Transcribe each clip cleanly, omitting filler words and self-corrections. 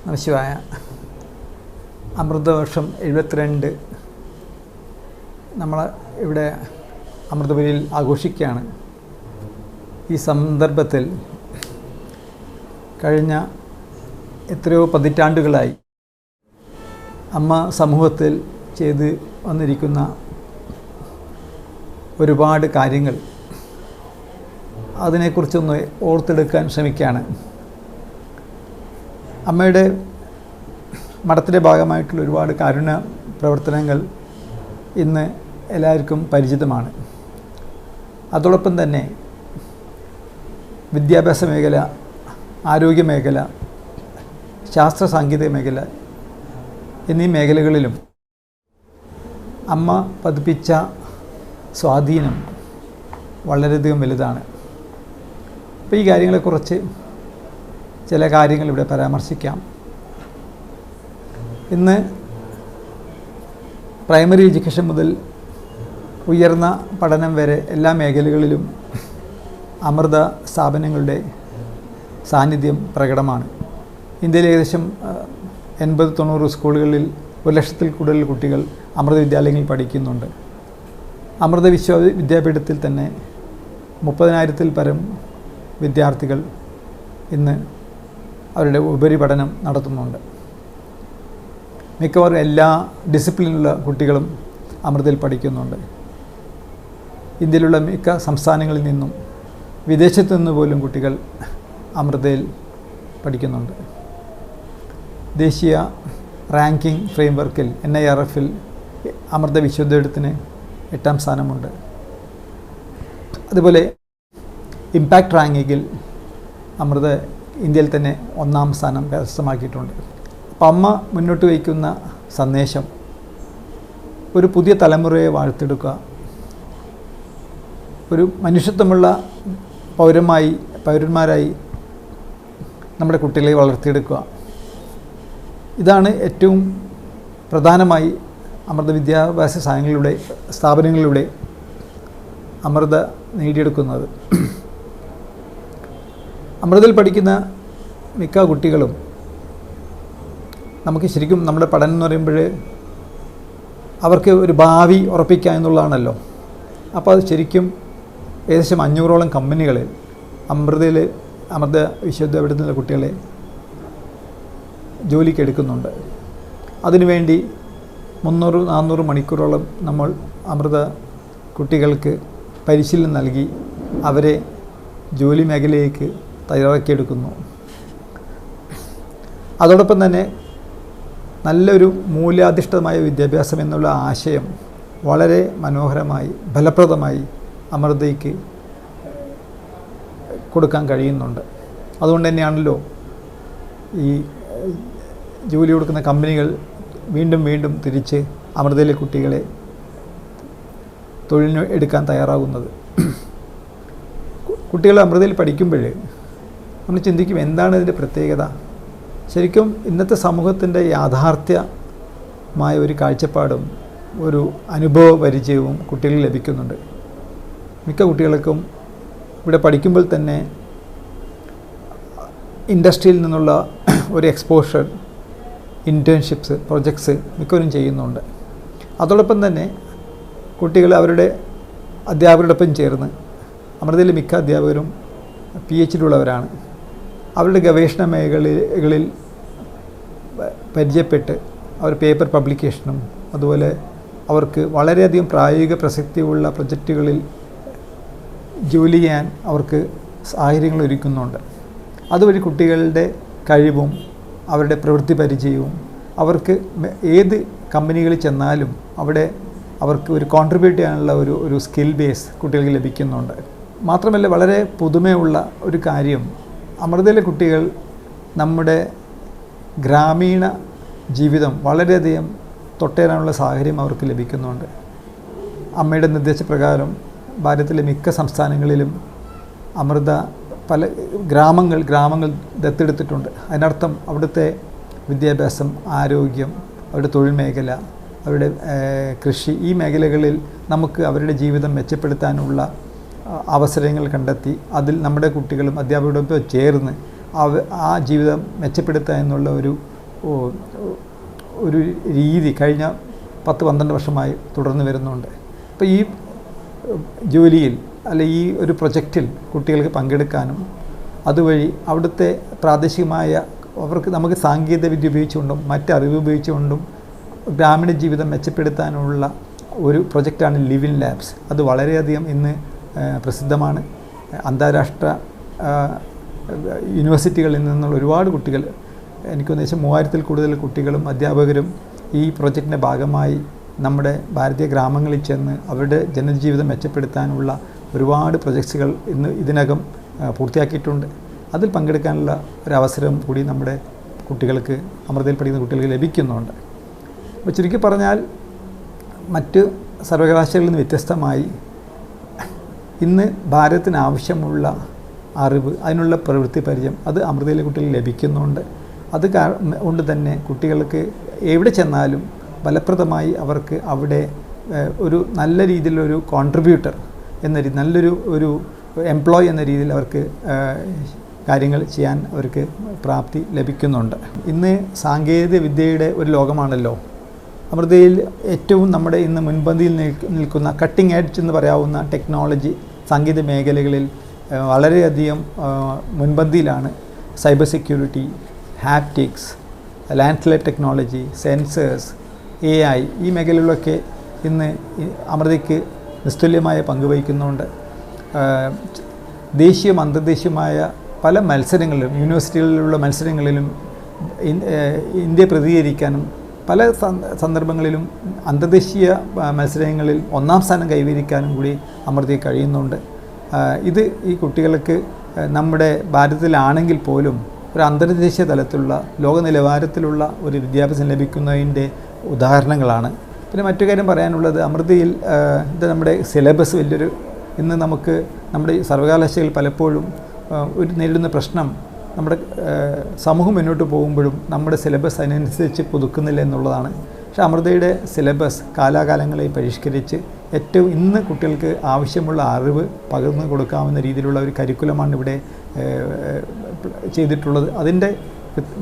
നമശിവായ. അമൃതവർഷം 72 നമ്മൾ ഇവിടെ അമൃതപുരിയിൽ ആഘോഷിക്കുകയാണ്. ഈ സന്ദർഭത്തിൽ കഴിഞ്ഞ എത്രയോ പതിറ്റാണ്ടുകളായി അമ്മ സമൂഹത്തിൽ ചെയ്ത് വന്നിരിക്കുന്ന ഒരുപാട് കാര്യങ്ങൾ അതിനെക്കുറിച്ചൊന്ന് ഓർത്തെടുക്കാൻ ശ്രമിക്കുകയാണ്. അമ്മയുടെ മഠത്തിൻ്റെ ഭാഗമായിട്ടുള്ള ഒരുപാട് കാരുണ്യ പ്രവർത്തനങ്ങൾ ഇന്ന് എല്ലാവർക്കും പരിചിതമാണ്. അതോടൊപ്പം തന്നെ വിദ്യാഭ്യാസ മേഖല, ആരോഗ്യ മേഖല, ശാസ്ത്ര സാങ്കേതിക മേഖല എന്നീ മേഖലകളിലും അമ്മ പതിപ്പിച്ച സ്വാധീനം വളരെയധികം വലുതാണ്. അപ്പോൾ ഈ കാര്യങ്ങളെക്കുറിച്ച് ചില കാര്യങ്ങൾ ഇവിടെ പരാമർശിക്കാം. ഇന്ന് പ്രൈമറി എഡ്യൂക്കേഷൻ മുതൽ ഉയർന്ന പഠനം വരെ എല്ലാ മേഖലകളിലും അമൃത സ്ഥാപനങ്ങളുടെ സാന്നിധ്യം പ്രകടമാണ്. ഇന്ത്യയിൽ ഏകദേശം 80-90 സ്കൂളുകളിൽ 1,00,000-ൽ കൂടുതൽ കുട്ടികൾ അമൃത വിദ്യാലയങ്ങളിൽ പഠിക്കുന്നുണ്ട്. അമൃത വിദ്യാപീഠത്തിൽ തന്നെ 30,000-ൽ പരം വിദ്യാർത്ഥികൾ ഇന്ന് അവരുടെ ഉപരിപഠനം നടത്തുന്നുണ്ട്. മിക്കവാറും എല്ലാ ഡിസിപ്ലിനുള്ള കുട്ടികളും അമൃതയിൽ പഠിക്കുന്നുണ്ട്. ഇന്ത്യയിലുള്ള മിക്ക സംസ്ഥാനങ്ങളിൽ നിന്നും വിദേശത്തു നിന്ന് പോലും കുട്ടികൾ അമൃതയിൽ പഠിക്കുന്നുണ്ട്. ദേശീയ റാങ്കിംഗ് ഫ്രെയിംവർക്കിൽ NIRFൽ അമൃത വിശ്വവിദ്യാപീഠത്തിന് 8ാം സ്ഥാനമുണ്ട്. അതുപോലെ ഇമ്പാക്റ്റ് റാങ്കിങ്ങിൽ അമൃത ഇന്ത്യയിൽ തന്നെ 1ാം സ്ഥാനം കരസ്ഥമാക്കിയിട്ടുണ്ട്. അപ്പം അമ്മ മുന്നോട്ട് വയ്ക്കുന്ന സന്ദേശം ഒരു പുതിയ തലമുറയെ വാർത്തെടുക്കുക, ഒരു മനുഷ്യത്വമുള്ള പൗരന്മാരായി നമ്മുടെ കുട്ടികളെ വളർത്തിയെടുക്കുക. ഇതാണ് ഏറ്റവും പ്രധാനമായി അമൃത വിദ്യാഭ്യാസ സ്ഥാപനങ്ങളിലൂടെ അമൃത നേടിയെടുക്കുന്നത്. അമൃതയിൽ പഠിക്കുന്ന മിക്ക കുട്ടികളും നമുക്ക് ശരിക്കും നമ്മുടെ പഠനം എന്ന് പറയുമ്പോൾ അവർക്ക് ഒരു ഭാവി ഉറപ്പിക്കുക എന്നുള്ളതാണല്ലോ. അപ്പോൾ അത് ശരിക്കും ഏകദേശം 500ഓളം കമ്പനികളിൽ അമൃത വിശ്വവിദ്യാപീഠത്തിലെ കുട്ടികളെ ജോലിക്ക് എടുക്കുന്നുണ്ട്. അതിനുവേണ്ടി 300-400 മണിക്കൂറോളം നമ്മൾ അമൃത കുട്ടികൾക്ക് പരിശീലനം നൽകി അവരെ ജോലി മേഖലയിലേക്ക് തയ്യാറാക്കിയെടുക്കുന്നു. അതോടൊപ്പം തന്നെ നല്ലൊരു മൂല്യാധിഷ്ഠിതമായ വിദ്യാഭ്യാസം എന്നുള്ള ആശയം വളരെ മനോഹരമായി ഫലപ്രദമായി അമൃതയ്ക്ക് കൊടുക്കാൻ കഴിയുന്നുണ്ട്. അതുകൊണ്ട് തന്നെയാണല്ലോ ഈ ജോലി കൊടുക്കുന്ന കമ്പനികൾ വീണ്ടും വീണ്ടും തിരിച്ച് അമൃതയിലെ കുട്ടികളെ തൊഴിലിന് എടുക്കാൻ തയ്യാറാകുന്നത്. കുട്ടികൾ അമൃതയിൽ പഠിക്കുമ്പോൾ നമ്മൾ ചിന്തിക്കും, എന്താണ് ഇതിൻ്റെ പ്രത്യേകത? ശരിക്കും ഇന്നത്തെ സമൂഹത്തിൻ്റെ യാഥാർത്ഥ്യമായ ഒരു കാഴ്ചപ്പാടും ഒരു അനുഭവ പരിചയവും കുട്ടികളിൽ ലഭിക്കുന്നുണ്ട്. മിക്ക കുട്ടികൾക്കും ഇവിടെ പഠിക്കുമ്പോൾ തന്നെ ഇൻഡസ്ട്രിയിൽ നിന്നുള്ള ഒരു എക്സ്പോഷർ, ഇൻറ്റേൺഷിപ്സ്, പ്രൊജക്ട്സ് മിക്കവരും ചെയ്യുന്നുണ്ട്. അതോടൊപ്പം തന്നെ കുട്ടികൾ അവരുടെ അധ്യാപകരോടൊപ്പം ചേർന്ന്, അമൃതയിലെ മിക്ക അധ്യാപകരും PhD ഉള്ളവരാണ്, അവരുടെ ഗവേഷണ മേഖലകളിൽ പരിചയപ്പെട്ട് അവർ പേപ്പർ പബ്ലിക്കേഷനും അതുപോലെ അവർക്ക് വളരെയധികം പ്രായോഗിക പ്രസക്തിയുള്ള പ്രൊജക്റ്റുകളിൽ ജോലി ചെയ്യാൻ അവർക്ക് സാഹചര്യങ്ങൾ ഒരുക്കുന്നുണ്ട്. അതുവഴി കുട്ടികളുടെ കഴിവും അവരുടെ പ്രവൃത്തി പരിചയവും അവർക്ക് ഏത് കമ്പനികളിൽ ചെന്നാലും അവിടെ അവർക്ക് ഒരു കോൺട്രിബ്യൂട്ട് ചെയ്യാനുള്ള ഒരു സ്കിൽ ബേസ് കുട്ടികൾക്ക് ലഭിക്കുന്നുണ്ട്. മാത്രമല്ല, വളരെ പുതുമയുള്ള ഒരു കാര്യം, അമൃതയിലെ കുട്ടികൾ നമ്മുടെ ഗ്രാമീണ ജീവിതം വളരെയധികം തൊട്ടേറാനുള്ള സാഹചര്യം അവർക്ക് ലഭിക്കുന്നുണ്ട്. അമ്മയുടെ നിർദ്ദേശപ്രകാരം ഭാരതത്തിലെ മിക്ക സംസ്ഥാനങ്ങളിലും അമൃത പല ഗ്രാമങ്ങൾ ദത്തെടുത്തിട്ടുണ്ട്. അതിനർത്ഥം അവിടുത്തെ വിദ്യാഭ്യാസം, ആരോഗ്യം, അവരുടെ തൊഴിൽ മേഖല, അവരുടെ കൃഷി, ഈ മേഖലകളിൽ നമുക്ക് അവരുടെ ജീവിതം മെച്ചപ്പെടുത്താനുള്ള അവസരങ്ങൾ കണ്ടെത്തി അതിൽ നമ്മുടെ കുട്ടികളും അധ്യാപകരോടൊപ്പം ചേർന്ന് ആ ജീവിതം മെച്ചപ്പെടുത്തുക എന്നുള്ള ഒരു ഒരു രീതി കഴിഞ്ഞ 10-12 വർഷമായി തുടർന്ന് വരുന്നുണ്ട്. അപ്പോൾ ഈ ജോലിയിൽ ഈ ഒരു പ്രൊജക്റ്റിൽ കുട്ടികൾക്ക് പങ്കെടുക്കാനും അതുവഴി അവിടുത്തെ പ്രാദേശികമായ നമുക്ക് സാങ്കേതിക വിദ്യ ഉപയോഗിച്ചുകൊണ്ടും മറ്ററിവ് ഉപയോഗിച്ചുകൊണ്ടും ഗ്രാമീണ ജീവിതം മെച്ചപ്പെടുത്താനുള്ള ഒരു പ്രൊജക്റ്റാണ് ലിവ് ഇൻ ലാബ്സ്. അത് വളരെയധികം ഇന്ന് പ്രസിദ്ധമാണ്. അന്താരാഷ്ട്ര യൂണിവേഴ്സിറ്റികളിൽ നിന്നുള്ള ഒരുപാട് കുട്ടികൾ, എനിക്ക് ഉദ്ദേശം 3000-ൽ കൂടുതൽ കുട്ടികളും അധ്യാപകരും ഈ പ്രൊജക്റ്റിൻ്റെ ഭാഗമായി നമ്മുടെ ഭാരതീയ ഗ്രാമങ്ങളിൽ ചെന്ന് അവരുടെ ജനജീവിതം മെച്ചപ്പെടുത്താനുള്ള ഒരുപാട് പ്രൊജക്ട്സുകൾ ഇതിനകം പൂർത്തിയാക്കിയിട്ടുണ്ട്. അതിൽ പങ്കെടുക്കാനുള്ള ഒരവസരം കൂടി നമ്മുടെ കുട്ടികൾക്ക്, അമൃതയിൽ പഠിക്കുന്ന കുട്ടികൾക്ക് ലഭിക്കുന്നുണ്ട്. അപ്പോൾ ചുരുക്കി പറഞ്ഞാൽ മറ്റ് സർവകലാശാലകളിൽ നിന്ന് വ്യത്യസ്തമായി ഇന്ന് ഭാരതത്തിന് ആവശ്യമുള്ള അറിവ്, അതിനുള്ള പ്രവൃത്തി പരിചയം അത് അമൃതയിലെ കുട്ടികൾക്ക് ലഭിക്കുന്നുണ്ട്. അത് കൊണ്ട് തന്നെ കുട്ടികൾക്ക് എവിടെ ചെന്നാലും ഫലപ്രദമായി അവർക്ക് അവിടെ ഒരു നല്ല രീതിയിലൊരു കോൺട്രിബ്യൂട്ടർ എന്ന രീതി, നല്ലൊരു എംപ്ലോയി എന്ന രീതിയിൽ അവർക്ക് കാര്യങ്ങൾ ചെയ്യാൻ അവർക്ക് പ്രാപ്തി ലഭിക്കുന്നുണ്ട്. ഇന്ന് സാങ്കേതിക വിദ്യയുടെ ഒരു ലോകമാണല്ലോ. അമൃതയിൽ ഏറ്റവും നമ്മുടെ ഇന്ന് മുൻപന്തിയിൽ നിൽക്കുന്ന കട്ടിംഗ് എഡ്ജ് എന്ന് പറയാവുന്ന ടെക്നോളജി സാങ്കേതിക മേഖലകളിൽ വളരെയധികം മുൻപന്തിയിലാണ്. Cyber security, haptics, landslide technology, sensors, AI ഈ മേഖലകളിലൊക്കെ ഇന്ന് അമൃതയ്ക്ക് നിസ്തുല്യമായ പങ്ക് വഹിക്കുന്നുണ്ട്. ദേശീയ അന്തർദേശീയമായ പല മത്സരങ്ങളിലും, യൂണിവേഴ്സിറ്റികളിലുള്ള മത്സരങ്ങളിലും ഇന്ത്യ പ്രതികരിക്കാനും പല സന്ദർഭങ്ങളിലും അന്തർദേശീയ മത്സരങ്ങളിൽ 1ാം സ്ഥാനം കൈവരിക്കാനും കൂടി അമൃതയ്ക്ക് കഴിയുന്നുണ്ട്. ഇത് ഈ കുട്ടികൾക്ക് നമ്മുടെ ഭാരതത്തിലാണെങ്കിൽ പോലും ഒരു അന്തർദേശീയ തലത്തിലുള്ള ലോക നിലവാരത്തിലുള്ള ഒരു വിദ്യാഭ്യാസം ലഭിക്കുന്നതിൻ്റെ ഉദാഹരണങ്ങളാണ്. പിന്നെ മറ്റു കാര്യം പറയാനുള്ളത്, അമൃതയിൽ ഇത് നമ്മുടെ സിലബസ് വലിയൊരു, ഇന്ന് നമുക്ക് നമ്മുടെ സർവകലാശാലയിൽ പലപ്പോഴും നേരിടുന്ന പ്രശ്നം, നമ്മുടെ സമൂഹം മുന്നോട്ട് പോകുമ്പോഴും നമ്മുടെ സിലബസ് അതിനനുസരിച്ച് പുതുക്കുന്നില്ല എന്നുള്ളതാണ്. പക്ഷേ അമൃതയുടെ സിലബസ് കാലാകാലങ്ങളായി പരിഷ്കരിച്ച് ഏറ്റവും ഇന്ന് കുട്ടികൾക്ക് ആവശ്യമുള്ള അറിവ് പകർന്നു കൊടുക്കാവുന്ന രീതിയിലുള്ള ഒരു കരിക്കുലമാണ് ഇവിടെ ചെയ്തിട്ടുള്ളത്. അതിൻ്റെ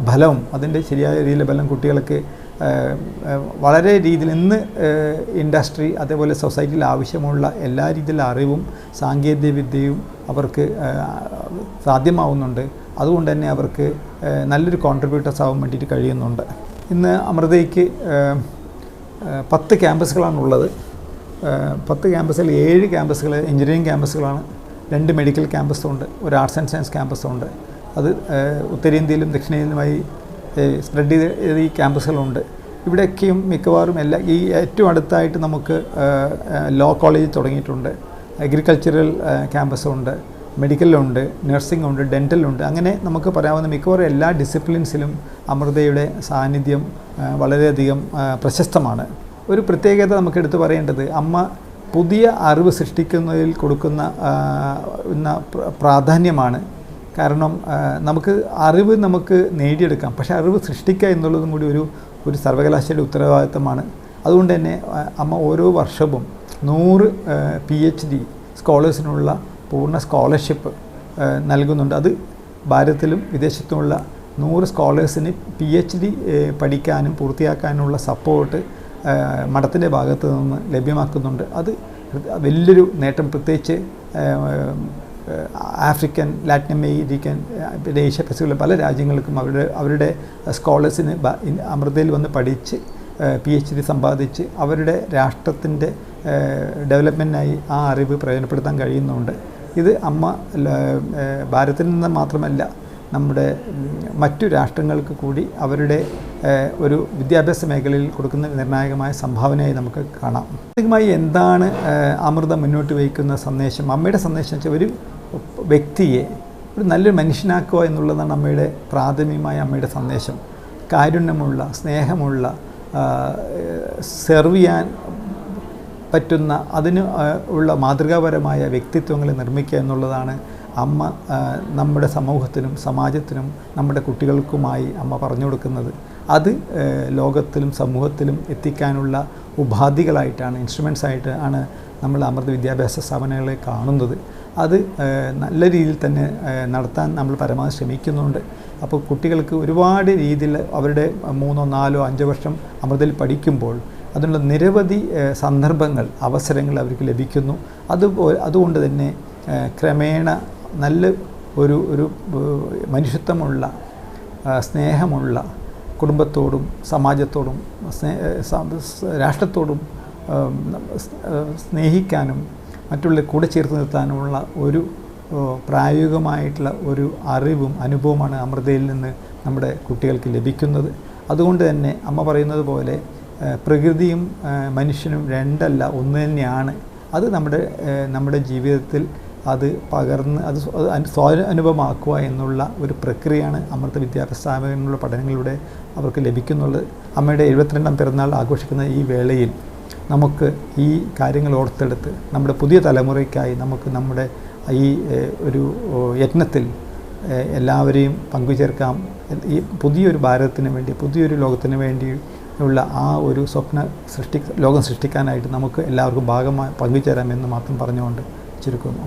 ഫലവും, അതിൻ്റെ ശരിയായ രീതിയിലെ ഫലം കുട്ടികൾക്ക് വളരെ രീതിയിൽ ഇന്ന് ഇൻഡസ്ട്രി അതേപോലെ സൊസൈറ്റിയിൽ ആവശ്യമുള്ള എല്ലാ രീതിയിലുള്ള അറിവും സാങ്കേതിക വിദ്യയും അവർക്ക് സാധ്യമാവുന്നുണ്ട്. അതുകൊണ്ട് തന്നെ അവർക്ക് നല്ലൊരു കോൺട്രിബ്യൂട്ടേഴ്സ് ആവാൻ വേണ്ടിയിട്ട് കഴിയുന്നുണ്ട്. ഇന്ന് അമൃതയ്ക്ക് 10 ക്യാമ്പസുകളാണുള്ളത്. 10 ക്യാമ്പസിൽ 7 ക്യാമ്പസുകൾ എഞ്ചിനീയറിംഗ് ക്യാമ്പസുകളാണ്, 2 മെഡിക്കൽ ക്യാമ്പസുണ്ട്, ഒരു ആർട്സ് ആൻഡ് സയൻസ് ക്യാമ്പസുണ്ട്. അത് ഉത്തരേന്ത്യയിലും ദക്ഷിണേന്ത്യയിലുമായി സ്പ്രെഡ് ചെയ്ത ഈ ക്യാമ്പസുകളുണ്ട്. ഇവിടെയൊക്കെയും മിക്കവാറും ഈ ഏറ്റവും അടുത്തായിട്ട് നമുക്ക് ലോ കോളേജ് തുടങ്ങിയിട്ടുണ്ട്, അഗ്രികൾച്ചറൽ ക്യാമ്പസുണ്ട്, മെഡിക്കലുണ്ട്, നഴ്സിംഗുണ്ട്, ഡെൻ്റലുണ്ട്. അങ്ങനെ നമുക്ക് പറയാവുന്ന മിക്കവാറും എല്ലാ ഡിസിപ്ലിൻസിലും അമൃതയുടെ സാന്നിധ്യം വളരെയധികം പ്രശസ്തമാണ്. ഒരു പ്രത്യേകത നമുക്ക് എടുത്തു പറയേണ്ടത്, അമ്മ പുതിയ അറിവ് സൃഷ്ടിക്കുന്നതിൽ കൊടുക്കുന്ന പ്രാധാന്യമാണ്. കാരണം നമുക്ക് അറിവ് നേടിയെടുക്കാം, പക്ഷേ അറിവ് സൃഷ്ടിക്കുക എന്നുള്ളതും കൂടി ഒരു സർവകലാശാലയുടെ ഉത്തരവാദിത്തമാണ്. അതുകൊണ്ട് തന്നെ അമ്മ ഓരോ വർഷവും 100 PhD സ്കോളേഴ്സിനുള്ള പൂർണ്ണ സ്കോളർഷിപ്പ് നൽകുന്നുണ്ട്. അത് ഭാരതത്തിലും വിദേശത്തുമുള്ള 100 സ്കോളേഴ്സിന് PhD പഠിക്കാനും പൂർത്തിയാക്കാനുള്ള സപ്പോർട്ട് മഠത്തിൻ്റെ ഭാഗത്ത് നിന്ന് ലഭ്യമാക്കുന്നുണ്ട്. അത് വലിയൊരു നേട്ടം. പ്രത്യേകിച്ച് ആഫ്രിക്കൻ, ലാറ്റിൻ അമേരിക്കൻ, പിന്നെ ഏഷ്യ പസഫിക്കിലെ പല രാജ്യങ്ങൾക്കും അവരുടെ സ്കോളേഴ്സിന് അമൃതയിൽ വന്ന് പഠിച്ച് PhD സമ്പാദിച്ച് അവരുടെ രാഷ്ട്രത്തിൻ്റെ ഡെവലപ്മെൻറ്റിനായി ആ അറിവ് പ്രയോജനപ്പെടുത്താൻ കഴിയുന്നുണ്ട്. ഇത് അമ്മ ഭാരതത്തിൽ നിന്ന് മാത്രമല്ല, നമ്മുടെ മറ്റു രാഷ്ട്രങ്ങൾക്ക് കൂടി അവരുടെ ഒരു വിദ്യാഭ്യാസ മേഖലയിൽ കൊടുക്കുന്ന നിർണായകമായ സംഭാവനയായി നമുക്ക് കാണാം. പ്രാഥമികമായി എന്താണ് അമൃത മുന്നോട്ട് വയ്ക്കുന്ന സന്ദേശം? അമ്മയുടെ സന്ദേശം വെച്ചാൽ ഒരു വ്യക്തിയെ ഒരു നല്ലൊരു മനുഷ്യനാക്കുക എന്നുള്ളതാണ് അമ്മയുടെ സന്ദേശം. കാരുണ്യമുള്ള, സ്നേഹമുള്ള, സെർവ് ചെയ്യാൻ പറ്റുന്ന, അതിന് ഉള്ള മാതൃകാപരമായ വ്യക്തിത്വങ്ങളെ നിർമ്മിക്കുക എന്നുള്ളതാണ് അമ്മ നമ്മുടെ സമൂഹത്തിനും സമാജത്തിനും നമ്മുടെ കുട്ടികൾക്കുമായി അമ്മ പറഞ്ഞു കൊടുക്കുന്നത്. അത് ലോകത്തിലും സമൂഹത്തിലും എത്തിക്കാനുള്ള ഉപാധികളായിട്ടാണ്, ഇൻസ്ട്രുമെൻറ്റ്സ് ആയിട്ട് ആണ് നമ്മൾ അമൃത വിദ്യാഭ്യാസ സ്ഥാപനങ്ങളെ കാണുന്നത്. അത് നല്ല രീതിയിൽ തന്നെ നടത്താൻ നമ്മൾ പരമാവധി ശ്രമിക്കുന്നുണ്ട്. അപ്പോൾ കുട്ടികൾക്ക് ഒരുപാട് രീതിയിൽ അവരുടെ 3, 4, 5 വർഷം അമൃതയിൽ പഠിക്കുമ്പോൾ അതിനുള്ള നിരവധി സന്ദർഭങ്ങൾ, അവസരങ്ങൾ അവർക്ക് ലഭിക്കുന്നു. അതുകൊണ്ട് തന്നെ ക്രമേണ നല്ല ഒരു മനുഷ്യത്വമുള്ള, സ്നേഹമുള്ള, കുടുംബത്തോടും സമാജത്തോടും രാഷ്ട്രത്തോടും സ്നേഹിക്കാനും മറ്റുള്ള കൂടെ ചേർത്ത് നിർത്താനുമുള്ള ഒരു പ്രായോഗികമായിട്ടുള്ള ഒരു അറിവും അനുഭവമാണ് അമൃതയിൽ നിന്ന് നമ്മുടെ കുട്ടികൾക്ക് ലഭിക്കുന്നത്. അതുകൊണ്ട് തന്നെ അമ്മ പറയുന്നത് പോലെ പ്രകൃതിയും മനുഷ്യനും രണ്ടല്ല, ഒന്ന് തന്നെയാണ്. അത് നമ്മുടെ ജീവിതത്തിൽ അത് പകർന്ന് അത് സ്വാനുഭവമാക്കുക എന്നുള്ള ഒരു പ്രക്രിയയാണ് അമൃത വിദ്യാഭ്യാസ സ്ഥാപനങ്ങളിലുള്ള പഠനങ്ങളിലൂടെ അവർക്ക് ലഭിക്കുന്നുള്ളത്. അമ്മയുടെ 72ാം പിറന്നാൾ ആഘോഷിക്കുന്ന ഈ വേളയിൽ നമുക്ക് ഈ കാര്യങ്ങൾ ഓർത്തെടുത്ത് നമ്മുടെ പുതിയ തലമുറയ്ക്കായി നമുക്ക് നമ്മുടെ ഈ ഒരു യത്നത്തിൽ എല്ലാവരെയും പങ്കുചേർക്കാം. ഈ പുതിയൊരു ഭാരതത്തിന് വേണ്ടി, പുതിയൊരു ലോകത്തിന് വേണ്ടിയുള്ള ആ ഒരു ലോകം സൃഷ്ടിക്കാനായിട്ട് നമുക്ക് എല്ലാവർക്കും പങ്കുചേരാമെന്ന് മാത്രം പറഞ്ഞുകൊണ്ട് ചുരുക്കുന്നു.